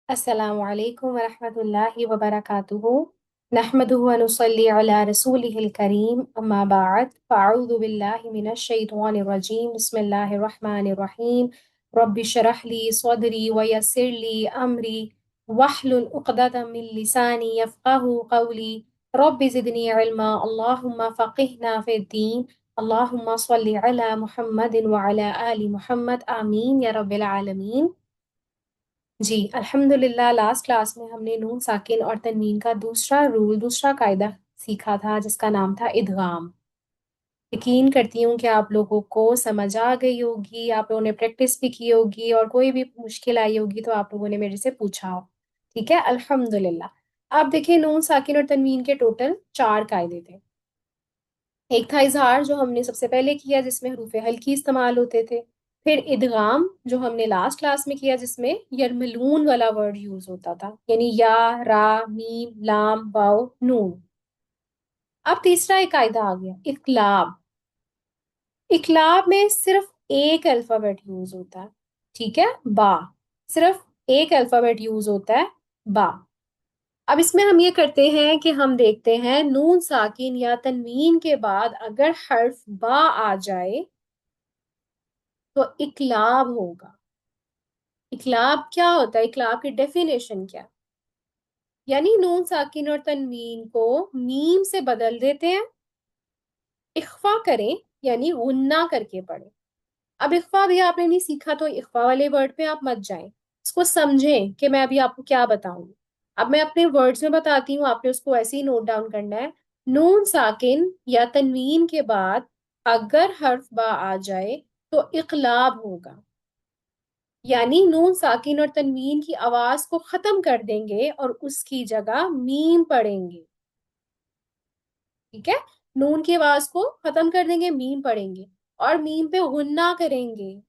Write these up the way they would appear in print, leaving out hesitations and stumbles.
अस्सलामु अलैकुम वरहमतुल्लाहि वबरकातुहू नहमदुहु व नुसल्ली अला रसूलिहिल करीम अम्मा बाद फ़अऊज़ु बिल्लाहि मिनश शैतानिर रजीम बिस्मिल्लाहिर रहमानिर रहीम रब्बि शरह ली सदरी व यस्सिर ली अमरी वहलुल उक़दतम मिन लिसानी यफ़क़हू क़ौली रब्बि ज़िदनी इल्मा अल्लाहुम्मा फ़क़िहना फ़िद्दीन अल्लाहुम्मा स्वल्लि अला मुहम्मदिन व अला आलि मुहम्मद आमीन या रब्बिल आलमीन। जी अल्हम्दुलिल्लाह, लास्ट क्लास में हमने नून साकिन और तनवीन का दूसरा कायदा सीखा था जिसका नाम था इदगाम। यकीन करती हूँ कि आप लोगों को समझ आ गई होगी, आप लोगों ने प्रैक्टिस भी की होगी और कोई भी मुश्किल आई होगी तो आप लोगों ने मेरे से पूछा हो। ठीक है, अल्हम्दुलिल्लाह। आप देखिए, नून साकिन और तनवीन के टोटल 4 कायदे थे। एक था इजहार जो हमने सबसे पहले किया जिसमें हरूफ हल्की इस्तेमाल होते थे। फिर इदगाम जो हमने लास्ट क्लास में किया जिसमें यरमलून वाला वर्ड यूज होता था, यानी या, रा, मीम, लाम, वाव, नून। अब तीसरा एक कायदा आ गया, इकलाब। इकलाब में सिर्फ एक अल्फाबेट यूज होता है। ठीक है, बा। सिर्फ एक अल्फाबेट यूज होता है, बा। अब इसमें हम ये करते हैं कि हम देखते हैं नून साकिन या तनवीन के बाद अगर हर्फ बा आ जाए तो इकलाब होगा। इकलाब क्या होता है, इकलाब की डेफिनेशन क्या है? यानी नून साकिन और तनवीन को मीम से बदल देते हैं, इख्फा करें यानी गुन्ना करके पढ़े। अब इख्फा भी आपने नहीं सीखा तो इख्फा वाले वर्ड पे आप मत जाएं, इसको समझें कि मैं अभी आपको क्या बताऊंगी। अब मैं अपने वर्ड्स में बताती हूँ, आपने उसको ऐसे ही नोट डाउन करना है। नून साकिन या तनवीन के बाद अगर हर्फ बा आ जाए तो इकलाब होगा, यानी नून साकिन और तनवीन की आवाज को खत्म कर देंगे और उसकी जगह मीम पढ़ेंगे। ठीक है, नून की आवाज को खत्म कर देंगे, मीम पढ़ेंगे और मीम पे गुन्ना करेंगे।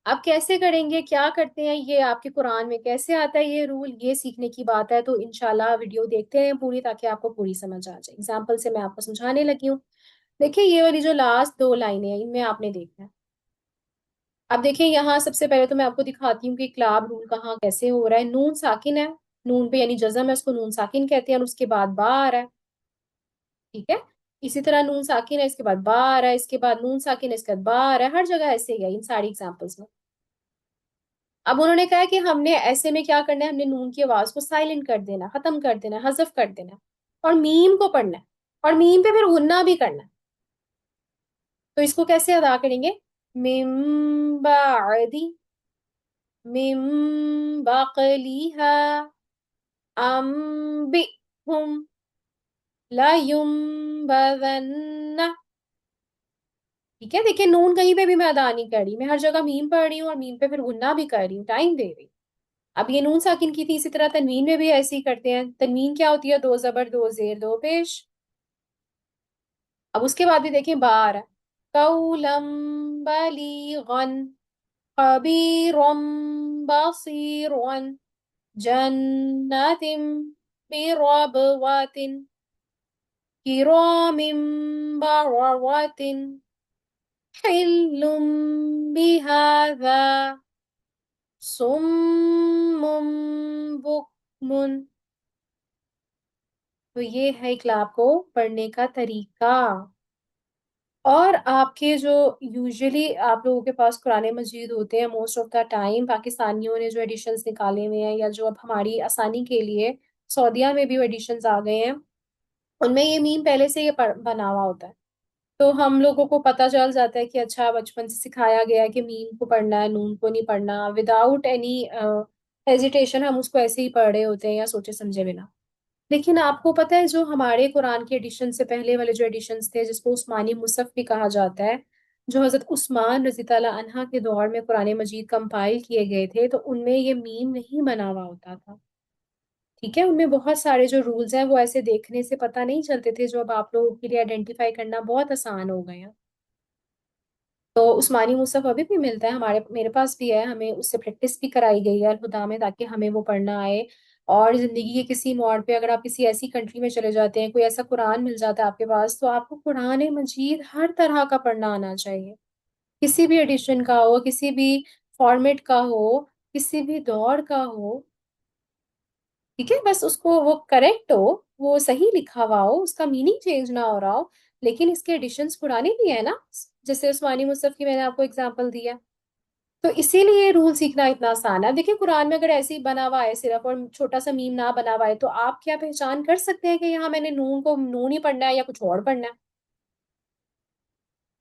अब कैसे करेंगे, क्या करते हैं, ये आपके कुरान में कैसे आता है ये रूल, ये सीखने की बात है। तो इंशाल्लाह वीडियो देखते हैं पूरी ताकि आपको पूरी समझ आ जाए। एग्जाम्पल से मैं आपको समझाने लगी हूँ। देखिए, ये वाली जो लास्ट 2 लाइनें हैं इनमें आपने देखना है। अब देखिए, यहाँ सबसे पहले तो मैं आपको दिखाती हूँ कि क्लाब रूल कहाँ कैसे हो रहा है। नून साकिन है, नून पे यानी जज़म है, उसको नून साकिन कहते हैं और उसके बाद बा आ रहा है। ठीक है, इसी तरह नून साकिन है, इसके बाद बा आ रहा है, इसके बाद नून साकिन है, इसके बाद बा आ रहा है। हर जगह ऐसे ही है इन सारी एग्जाम्पल्स में। अब उन्होंने कहा कि हमने ऐसे में क्या करना है, हमने नून की आवाज को साइलेंट कर देना, खत्म कर देना, हजफ कर देना और मीम को पढ़ना है और मीम पे फिर गुन्ना भी करना है। तो इसको कैसे अदा करेंगे, मिम बादी, मिम बकलिहा अम्बिहुम लायुम्बदन्ना। ठीक है, देखिए नून कहीं पे भी मैं अदा नहीं कर रही, मैं हर जगह मीम पढ़ रही हूँ और मीम पे फिर गुन्ना भी कर रही हूँ, टाइम दे रही हूँ। अब ये नून साकिन की थी, इसी तरह तनवीन में भी ऐसे ही करते हैं। तनवीन क्या होती है, 2 जबर 2 जेर 2 पेश। अब उसके बाद भी देखें, बार कौलम बलीगन खबीरम बसीरन जन्नतिम बिरबवातिन किरामिम बरवातिन हिल्लुम बिहाजा सुम्मुम बुकमुन। तो ये है इकलाब को पढ़ने का तरीका। और आपके जो यूजुअली आप लोगों के पास कुरान मजीद होते हैं, मोस्ट ऑफ द टाइम पाकिस्तानियों ने जो एडिशंस निकाले हुए हैं या जो अब हमारी आसानी के लिए सऊदीया में भी एडिशंस आ गए हैं, उनमें ये मीम पहले से ये बना हुआ होता है। तो हम लोगों को पता चल जाता है कि अच्छा, बचपन से सिखाया गया है कि मीम को पढ़ना है, नून को नहीं पढ़ना। विदाउट एनी हेजिटेशन हम उसको ऐसे ही पढ़ रहे होते हैं या सोचे समझे बिना। लेकिन आपको पता है, जो हमारे कुरान के एडिशन से पहले वाले जो एडिशंस थे जिसको उस्मानी मुसहफ भी कहा जाता है, जो हजरत उस्मान रजी ताला अन्हा के दौर में कुरान मजीद कंपाइल किए गए थे, तो उनमें ये मीम नहीं बना हुआ होता था। ठीक है, उनमें बहुत सारे जो रूल्स हैं वो ऐसे देखने से पता नहीं चलते थे, जो अब आप लोगों के लिए आइडेंटिफाई करना बहुत आसान हो गए हैं। तो उस्मानी मुसहफ अभी भी मिलता है, हमारे मेरे पास भी है, हमें उससे प्रैक्टिस भी कराई गई है अलहुदा में ताकि हमें वो पढ़ना आए। और जिंदगी के किसी मोड़ पे अगर आप किसी ऐसी कंट्री में चले जाते हैं, कोई ऐसा कुरान मिल जाता है आपके पास, तो आपको कुरान मजीद हर तरह का पढ़ना आना चाहिए। किसी भी एडिशन का हो, किसी भी फॉर्मेट का हो, किसी भी दौर का हो, ठीक है, बस उसको वो करेक्ट हो, वो सही लिखा हुआ हो, उसका मीनिंग चेंज ना हो रहा हो, लेकिन इसके एडिशंस पुराने भी है ना, जैसे उस्मानी मुसहफ की मैंने आपको एग्जांपल दिया। तो इसीलिए रूल सीखना इतना आसान है। देखिए कुरान में अगर ऐसे ही बना हुआ है सिर्फ और छोटा सा मीम ना बना हुआ है, तो आप क्या पहचान कर सकते हैं कि यहाँ मैंने नून को नून ही पढ़ना है या कुछ और पढ़ना है?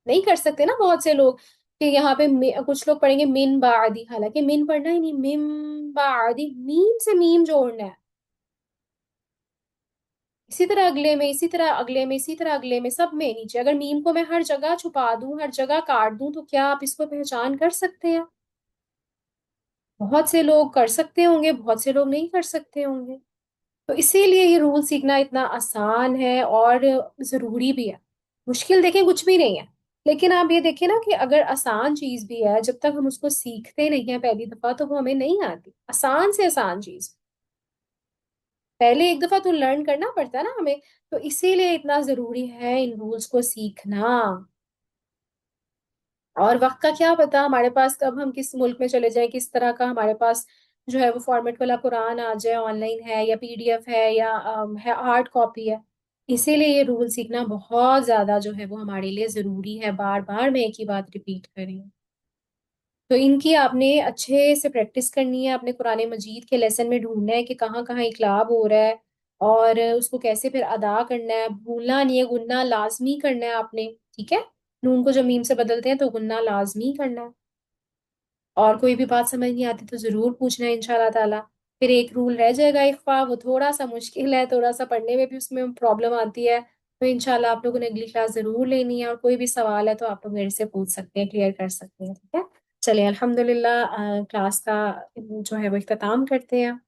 नहीं कर सकते ना बहुत से लोग, कि यहाँ पे कुछ लोग पढ़ेंगे मिन बादी, हालांकि मिन पढ़ना ही नहीं, मिम बादी, मीम से मीम जोड़ना है। इसी तरह अगले में, इसी तरह अगले में, इसी तरह अगले में, सब में नीचे अगर मीम को मैं हर जगह छुपा दूं, हर जगह काट दूं, तो क्या आप इसको पहचान कर सकते हैं? बहुत से लोग कर सकते होंगे, बहुत से लोग नहीं कर सकते होंगे। तो इसीलिए ये रूल सीखना इतना आसान है और जरूरी भी है। मुश्किल देखें कुछ भी नहीं है, लेकिन आप ये देखिए ना कि अगर आसान चीज भी है, जब तक हम उसको सीखते नहीं है पहली दफा, तो वो हमें नहीं आती। आसान से आसान चीज पहले एक दफा तो लर्न करना पड़ता है ना हमें। तो इसीलिए इतना जरूरी है इन रूल्स को सीखना। और वक्त का क्या पता हमारे पास कब हम किस मुल्क में चले जाएं, किस तरह का हमारे पास जो है वो फॉर्मेट वाला कुरान आ जाए, ऑनलाइन है या पीडीएफ है या है हार्ड कॉपी है। इसीलिए ये रूल सीखना बहुत ज्यादा जो है वो हमारे लिए जरूरी है। बार बार मैं एक ही बात रिपीट कर रही हूँ। तो इनकी आपने अच्छे से प्रैक्टिस करनी है, अपने कुरान मजीद के लेसन में ढूंढना है कि कहाँ कहाँ इकलाब हो रहा है, और उसको कैसे फिर अदा करना है। भूलना नहीं है, गुन्ना लाजमी करना है आपने, ठीक है। नून को जब मीम से बदलते हैं तो गुन्ना लाजमी करना है। और कोई भी बात समझ नहीं आती तो जरूर पूछना है इंशाल्लाह ताला। फिर एक रूल रह जाएगा इख्फा, वो थोड़ा सा मुश्किल है, थोड़ा सा पढ़ने में भी उसमें प्रॉब्लम आती है। तो इंशाल्लाह आप लोगों ने अगली क्लास जरूर लेनी है, और कोई भी सवाल है तो आप लोग मेरे से पूछ सकते हैं, क्लियर कर सकते हैं, ठीक है। चलिए अल्हम्दुलिल्लाह, क्लास का जो है वो इख्तिताम करते हैं।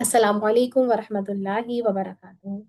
अस्सलाम वालेकुम वरहमतुल्लाहि वबरकातुहू।